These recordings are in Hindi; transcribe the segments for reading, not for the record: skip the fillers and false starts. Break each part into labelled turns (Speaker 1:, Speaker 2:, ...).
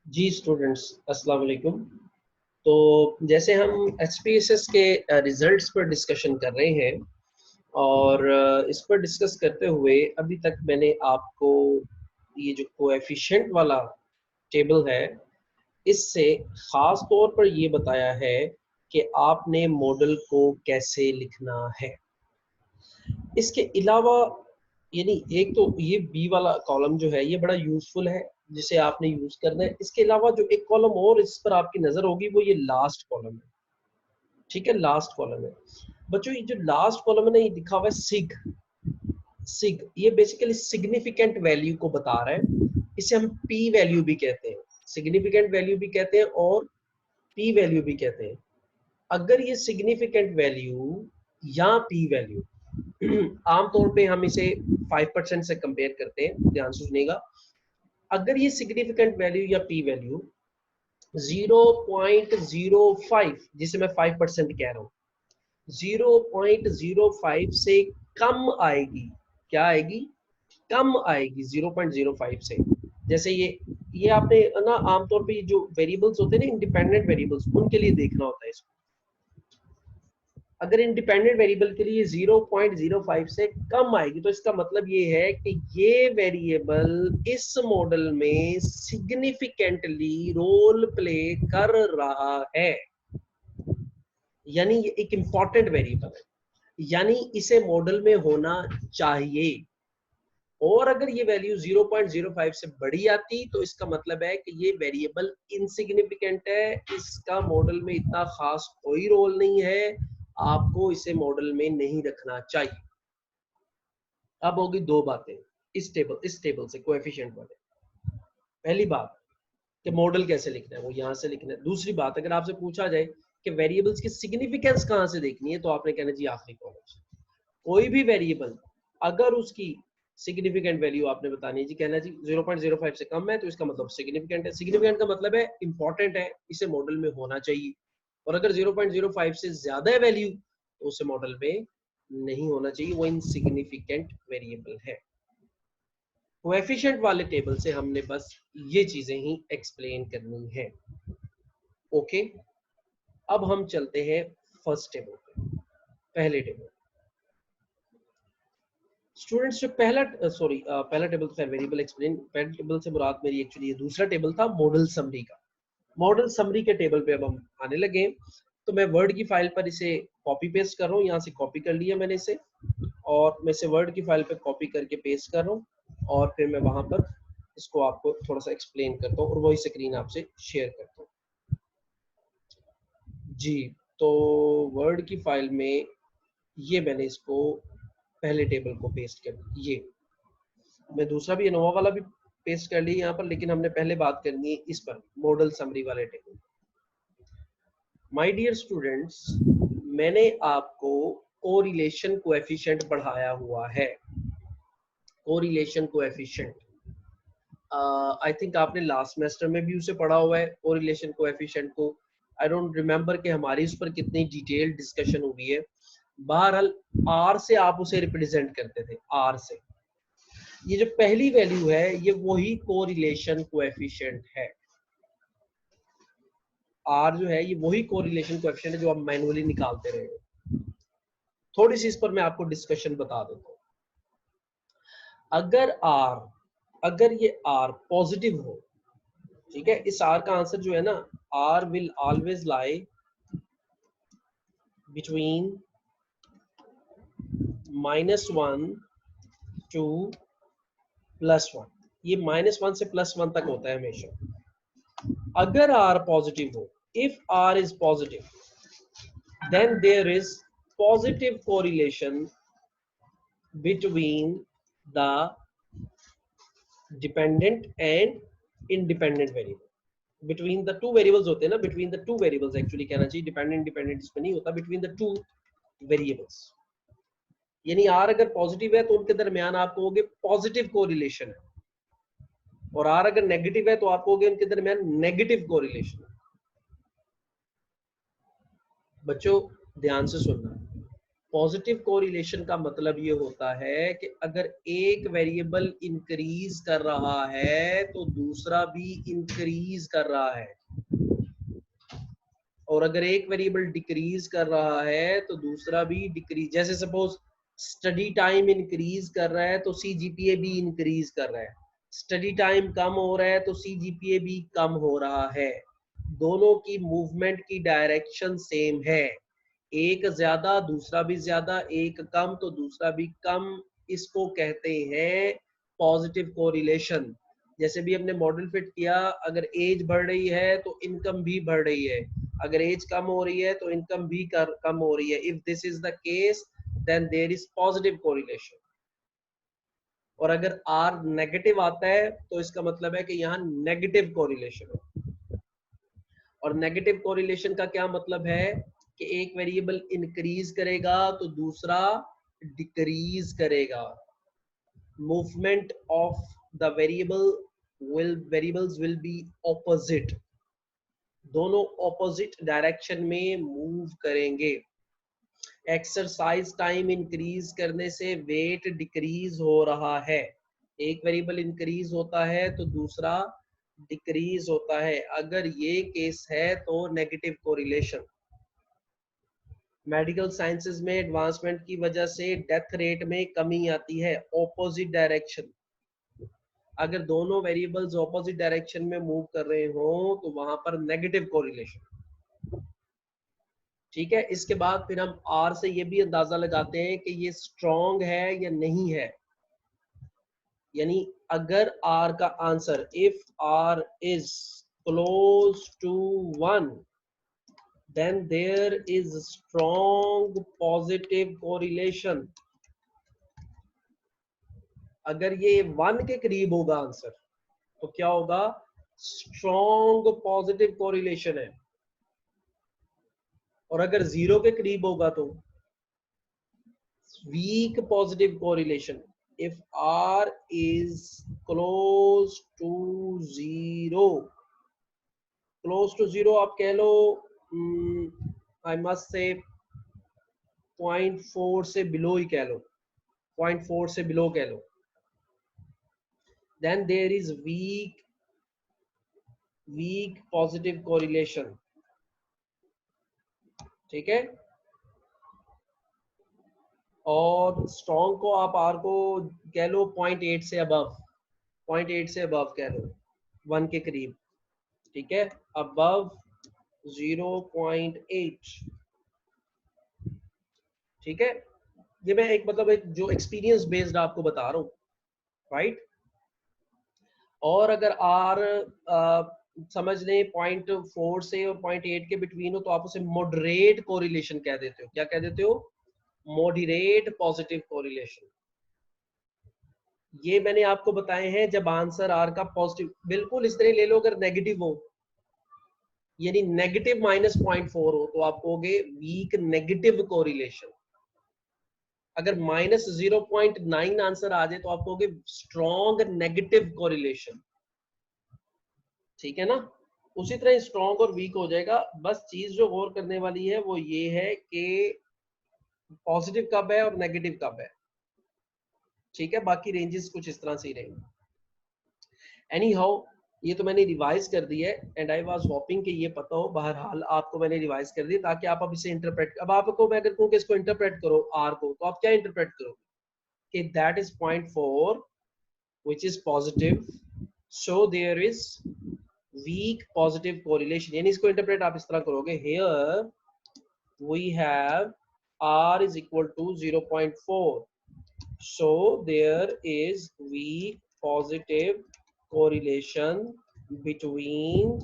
Speaker 1: जी स्टूडेंट्स, अस्सलाम वालेकुम। तो जैसे हम एचपीएसएस के रिजल्ट्स पर डिस्कशन कर रहे हैं और इस पर डिस्कस करते हुए अभी तक मैंने आपको ये जो कोएफिशिएंट वाला टेबल है इससे ख़ास तौर पर ये बताया है कि आपने मॉडल को कैसे लिखना है। इसके अलावा यानी एक तो ये बी वाला कॉलम जो है ये बड़ा यूजफुल है जिसे आपने यूज करना है। इसके अलावा जो एक कॉलम और इस पर आपकी नजर होगी वो ये लास्ट कॉलम है। ठीक है, लास्ट कॉलम है बच्चों। ये जो लास्ट कॉलम है ना, ये लिखा हुआ है सिग। सिग ये बेसिकली सिग्निफिकेंट वैल्यू को बता रहा है। इसे हम पी वैल्यू भी कहते हैं, सिग्निफिकेंट वैल्यू भी कहते हैं और पी वैल्यू भी कहते हैं। अगर ये सिग्निफिकेंट वैल्यू या पी वैल्यू आमतौर पे हम इसे 5% से कंपेयर करते हैं, ध्यान से सुनिएगा। अगर ये सिग्निफिकेंट वैल्यू या पी वैल्यू 0.05, जिसे मैं 5% कह रहा हूँ, 0.05 से कम आएगी। क्या आएगी? कम आएगी 0.05 से। जैसे ये आपने ना आमतौर पे जो वेरिएबल्स होते हैं ना, इंडिपेंडेंट वेरिएबल्स, उनके लिए देखना होता है इसको। अगर इंडिपेंडेंट वेरिएबल के लिए 0.05 से कम आएगी तो इसका मतलब ये है कि ये वेरिएबल इस मॉडल में सिग्निफिकेंटली रोल प्ले कर रहा है, यानी ये एक इंपॉर्टेंट वेरिएबल है, यानी इसे मॉडल में होना चाहिए। और अगर ये वैल्यू 0.05 से बड़ी आती तो इसका मतलब है कि ये वेरिएबल इनसिग्निफिकेंट है, इसका मॉडल में इतना खास कोई रोल नहीं है, आपको इसे मॉडल में नहीं रखना चाहिए। अब होगी दो बातें इस टेबल से कोएफिशिएंट वाले। पहली बात कि मॉडल कैसे लिखना है, वो यहां से लिखना है। दूसरी बात, अगर आपसे पूछा जाए कि वेरिएबल्स की सिग्निफिकेंस कहां से देखनी है, तो आपने कहना जी आखिरी कॉलम से। कोई भी वेरिएबल अगर उसकी सिग्निफिकेंट वैल्यू आपने बतानी है जी, कहना जी 0.05 से कम है तो इसका मतलब सिग्निफिकेंट है। सिग्निफिकेंट का मतलब है इंपॉर्टेंट है, इसे मॉडल में होना चाहिए। और अगर 0.05 से ज्यादा है वैल्यू तो उसे मॉडल में नहीं होना चाहिए, वो इनसिग्निफिकेंट वेरिएबल है। कोएफिशिएंट वाले टेबल से हमने बस ये चीजें ही एक्सप्लेन करनी है। ओके, अब हम चलते हैं फर्स्ट टेबल पे, पहले टेबल। स्टूडेंट्स जो पहला टेबल तो खैर वेरिएबल एक्सप्लेन, पहले टेबल से मुराद मेरी एक्चुअली ये दूसरा टेबल था मॉडल समरी का। मॉडल समरी के टेबल पे अब हम आने लगे। तो मैं वर्ड की फाइल पर इसे कॉपी पेस्ट कर रहा हूँ, यहाँ से कॉपी कर लिया मैंने इसे, और मैं इसे वर्ड की फाइल पे कॉपी करके पेस्ट कर रहा हूँ और फिर मैं वहां पर इसको आपको थोड़ा सा एक्सप्लेन करता हूँ और वही स्क्रीन आपसे शेयर करता हूँ। जी, तो वर्ड की फाइल में ये मैंने इसको पहले टेबल को पेस्ट कर, ये मैं दूसरा भी इनोवा वाला भी पेस्ट कर लिया यहाँ पर, लेकिन हमने पहले बात करनी है इस पर, मॉडल समरी वाले टेबल। माय डियर स्टूडेंट्स, मैंने आपको कोरिलेशन कोएफिशिएंट पढ़ाया हुआ है। कोरिलेशन कोएफिशिएंट आई थिंक आपने लास्ट सेमेस्टर में भी उसे पढ़ा हुआ है, कोरिलेशन कोएफिशिएंट को। आई डोंट रिमेम्बर कि हमारी उस पर कितनी डिटेल डिस्कशन हुई है। बहरहाल आर से आप उसे रिप्रेजेंट करते थे, आर से। ये जो पहली वैल्यू है ये वही कोरिलेशन कोएफिशिएंट है। आर जो है ये वही कोरिलेशन कोएफिशिएंट है जो आप मैनुअली निकालते रहे। थोड़ी सी इस पर मैं आपको डिस्कशन बता देता हूँ। अगर ये आर पॉजिटिव हो, ठीक है, इस आर का आंसर जो है ना, R will always lie between -1 to +1। ये -1 से +1 तक होता है हमेशा। अगर आर पॉजिटिव हो, if R is positive, then there is positive correlation between the dependent and independent variable। between the two variables होते हैं ना, between the two variables actually कहना चाहिए, डिपेंडेंट डिपेंडेंट इसमें नहीं होता, between the two variables। यानी आर अगर पॉजिटिव है तो उनके दरमियान आप कहोगे पॉजिटिव कोरिलेशन है, और आर अगर नेगेटिव है तो आप कहोगे उनके दरमियान नेगेटिव कोरिलेशन है। बच्चों ध्यान से सुनना, पॉजिटिव कोरिलेशन का मतलब ये होता है कि अगर एक वेरिएबल इंक्रीज कर रहा है तो दूसरा भी इंक्रीज कर रहा है, और अगर एक वेरिएबल डिक्रीज कर रहा है तो दूसरा भी डिक्रीज। जैसे सपोज स्टडी टाइम इंक्रीज कर रहा है तो सीजीपीए भी इंक्रीज कर रहा है, स्टडी टाइम कम हो रहा है तो सीजीपीए भी कम हो रहा है। दोनों की मूवमेंट की डायरेक्शन सेम है, एक ज्यादा दूसरा भी ज्यादा, एक कम तो दूसरा भी कम। इसको कहते हैं पॉजिटिव कोरिलेशन। जैसे भी हमने मॉडल फिट किया, अगर एज बढ़ रही है तो इनकम भी बढ़ रही है, अगर एज कम हो रही है तो इनकम भी कम हो रही है। If this is the case then there is positive correlation. और अगर आर नेगेटिव आता है तो इसका मतलब है कि यहाँ नेगेटिव कोरिलेशन है। और नेगेटिव कोरिलेशन का क्या मतलब है कि एक वेरिएबल इंक्रीज करेगा तो दूसरा डिक्रीज करेगा। Movement of the variables will be opposite, दोनों ऑपोजिट डायरेक्शन में मूव करेंगे। एक्सरसाइज टाइम इंक्रीज करने से वेट डिक्रीज हो रहा है, एक वेरिएबल इंक्रीज होता है तो दूसरा डिक्रीज होता है। अगर ये केस है तो नेगेटिव कोरिलेशन। मेडिकल साइंसेज में एडवांसमेंट की वजह से डेथ रेट में कमी आती है, ऑपोजिट डायरेक्शन। अगर दोनों वेरिएबल्स ऑपोजिट डायरेक्शन में मूव कर रहे हो तो वहां पर नेगेटिव कोरिलेशन। ठीक है, इसके बाद फिर हम आर से ये भी अंदाजा लगाते हैं कि ये स्ट्रॉन्ग है या नहीं है। यानी अगर आर का आंसर, if R is close to 1 then there is strong positive correlation। अगर ये 1 के करीब होगा आंसर तो क्या होगा, स्ट्रॉन्ग पॉजिटिव कोरिलेशन है। और अगर 0 के करीब होगा तो weak positive correlation. If R is close to 0, close to 0 आप कह लो, आई मस्ट से 0.4 से बिलो ही कह लो, 0.4 से बिलो कह लो, then there is weak positive correlation। ठीक है, और स्ट्रॉन्ग को आप आर को कह लो 0.8 से अबव, 0.8 से अबव कह लो, 1 के करीब। ठीक है, अबव 0.8। ठीक है, ये मैं एक मतलब एक जो एक्सपीरियंस बेस्ड आपको बता रहा हूं, राइट। और अगर आर समझ लें 0.4 से और 0.8 के बिटवीन हो तो आप उसे मॉडरेट कोरिलेशन कह देते हो। क्या कह देते हो, मॉडरेट पॉजिटिव कोरिलेशन। ये मैंने आपको बताए हैं जब आंसर आर का पॉजिटिव, बिल्कुल इस तरह ले लो। अगर नेगेटिव हो यानी नेगेटिव -0.4 हो तो आप कहोगे वीक नेगेटिव कोरिलेशन। अगर -0.9 आंसर आ जाए तो आप कहोगे स्ट्रॉन्ग नेगेटिव कोरिलेशन। ठीक है ना, उसी तरह स्ट्रॉन्ग और वीक हो जाएगा। बस चीज जो गौर करने वाली है वो ये है कि पॉजिटिव कब है और नेगेटिव कब है। ठीक है, बाकी रेंजेस कुछ इस तरह से ही रहेंगे। एनी हाउ, ये तो मैंने रिवाइज कर दी है एंड आई वाज होपिंग कि ये पता हो। बहरहाल आपको मैंने रिवाइज कर दी ताकि आप अब इसे इंटरप्रेट, अब आपको मैं अगर कहूँ कि इसको इंटरप्रेट करो आर को, तो आप क्या इंटरप्रेट करोगे कि that is 0.4 which is positive, so there is weak positive correlation। यानी इसको इंटरप्रेट आप इस तरह करोगे, here we have r is equal to 0.4, so there is weak positive correlation between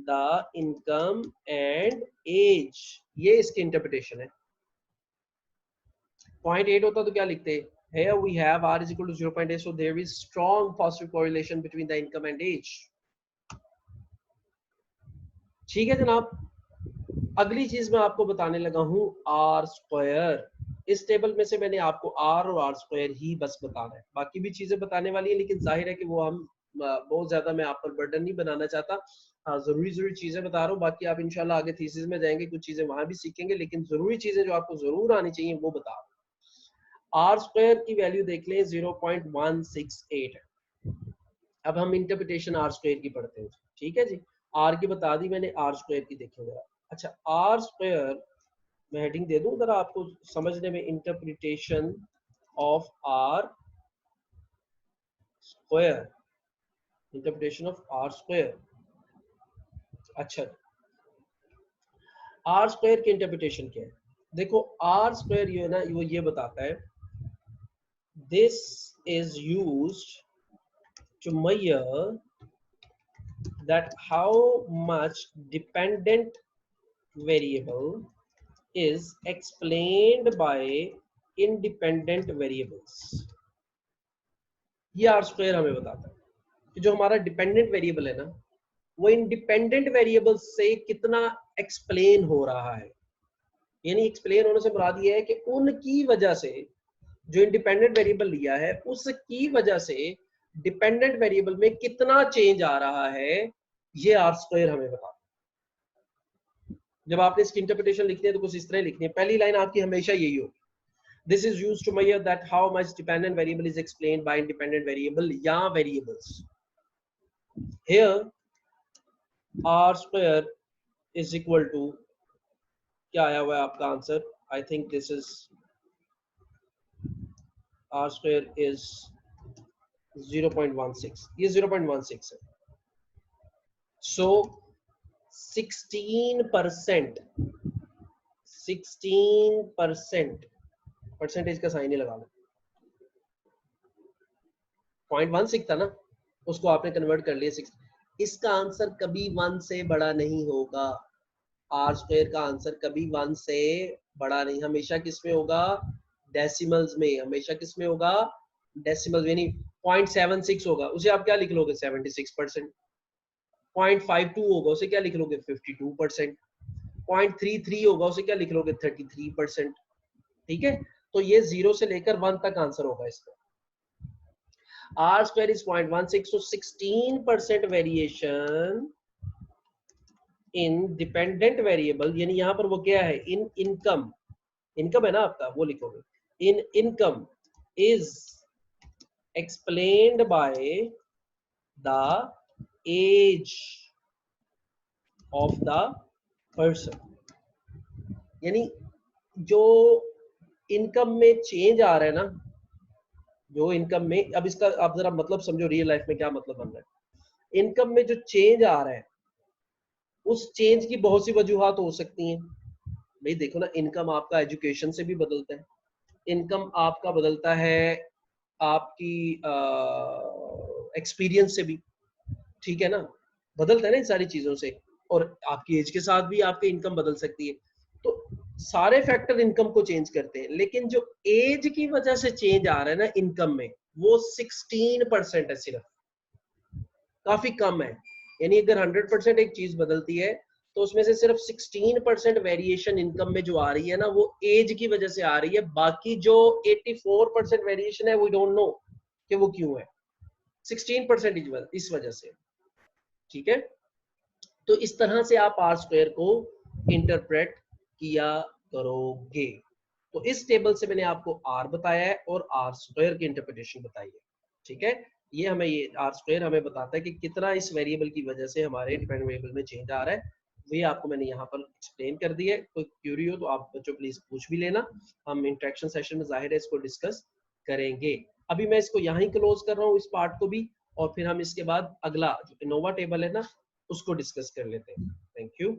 Speaker 1: the income and age। ये इसकी इंटरप्रिटेशन है। 0.8 होता तो क्या लिखते, here we have r is equal to 0.8, so there is strong positive correlation between the income and age। ठीक है जनाब, अगली चीज मैं आपको बताने लगा हूं आर स्क्वायर। इस टेबल में से मैंने आपको आर और आर स्क्वायर ही बस बताना है, बाकी भी चीजें बताने वाली है लेकिन जाहिर है कि वो हम बहुत ज्यादा मैं आप पर बर्डन नहीं बनाना चाहता। हाँ, जरूरी चीजें बता रहा हूँ, बाकी आप इंशाल्लाह आगे थीसिस में जाएंगे कुछ चीजें वहां भी सीखेंगे, लेकिन जरूरी चीजें जो आपको जरूर आनी चाहिए वो बता रहा हूँ। आर स्क्वायर की वैल्यू देख लें 0.168 है। अब हम इंटरप्रिटेशन आर स्क्वायर की पढ़ते हैं। ठीक है जी, आर की बता दी मैंने, आर स्क्वायर की देखें जरा। अच्छा, आर स्क्वायर मैं हेडिंग दे दूं जरा आपको समझने में, interpretation of R square, interpretation of R square. अच्छा, आर स्क्वायर की इंटरप्रिटेशन क्या है? देखो, आर स्क्वायर ये ना, वो ये बताता है this is used to measure that how much dependent variable is explained by independent variables। ये आर स्क्वायर हमें बताता है कि जो हमारा डिपेंडेंट वेरिएबल है ना, वो इंडिपेंडेंट वेरिएबल से कितना एक्सप्लेन हो रहा है। यानी एक्सप्लेन होने से मुराद ये है कि उनकी वजह से, जो इंडिपेंडेंट वेरिएबल लिया है उसकी वजह से डिपेंडेंट वेरिएबल में कितना चेंज आ रहा है, ये आर स्क्वायर हमें बताता है। जब आपने इसकी इंटरप्रिटेशन लिखनी है तो कुछ इस तरह लिखनी है, पहली लाइन आपकी हमेशा यही होगी, this is used to measure that how much dependent variable is explained by independent variable या variables। here r square is equal to, क्या आया हुआ है आपका answer? I think this is r square is 0.16, ये 0.16 है। so 16% परसेंटेज का साइन ही लगा लो, 0.16 था ना, उसको आपने कन्वर्ट कर लिया 6। इसका आंसर कभी 1 से बड़ा नहीं होगा। आर स्क्वायर का आंसर कभी 1 से बड़ा नहीं, हमेशा किस में होगा? डेसिमल्स में। हमेशा किस में होगा? डेसिमल्स, यानी 0.76 होगा, उसे आप क्या लिख लोगे? 76%। 0.52 होगा, उसे क्या लिख लोगे? 52%। 0.33 होगा, उसे क्या लिख लोगे? 33%। ठीक है, तो ये 0 से लेकर 1 तक आंसर होगा इसका। R square is 0.16, so 16% variation in dependent variable, यानी यहाँ पर वो क्या है? in income, इनकम है ना आपका, वो लिखोगे in income is explained by the age of the person। यानी जो इनकम में चेंज आ रहा है ना, जो इनकम में, अब इसका आप जरा मतलब समझो रियल लाइफ में क्या मतलब बन रहा है। इनकम में जो चेंज आ रहा है, उस चेंज की बहुत सी वजूहात हो सकती हैं। भाई देखो ना, इनकम आपका एजुकेशन से भी बदलता है, इनकम आपका बदलता है आपकी एक्सपीरियंस से भी, ठीक है ना, बदलता है ना इन सारी चीजों से, और आपकी एज के साथ भी आपकी इनकम बदल सकती है। तो सारे फैक्टर इनकम को चेंज करते हैं, लेकिन जो एज की वजह से चेंज आ रहा है ना इनकम में, वो 16% है सिर्फ, काफी कम है। यानी अगर 100% एक चीज बदलती है तो उसमें से सिर्फ 16% वेरिएशन इनकम में जो आ रही है ना, वो एज की वजह से आ रही है। बाकी जो 84% वेरिएशन है, वी डोंट नो कि वो क्यों है, 16% इस वजह से। ठीक है, तो इस तरह से आप आर स्क्वायर को इंटरप्रेट किया करोगे। तो इस टेबल से मैंने आपको आर बताया है और आर स्क्वायर की इंटरप्रिटेशन बताई है। ठीक है, ये हमें, ये आर स्क्वायर हमें बताता है कि कितना इस वेरिएबल की वजह से हमारे डिपेंडेंट वेरिएबल में चेंज आ रहा है। ये आपको मैंने यहाँ पर एक्सप्लेन कर दिया है। कोई क्यूरी हो तो आप बच्चों प्लीज पूछ भी लेना, हम इंटरेक्शन सेशन में जाहिर है इसको डिस्कस करेंगे। अभी मैं इसको यहाँ ही क्लोज कर रहा हूँ, इस पार्ट को भी, और फिर हम इसके बाद अगला जो इनोवा टेबल है ना, उसको डिस्कस कर लेते हैं। Thank you.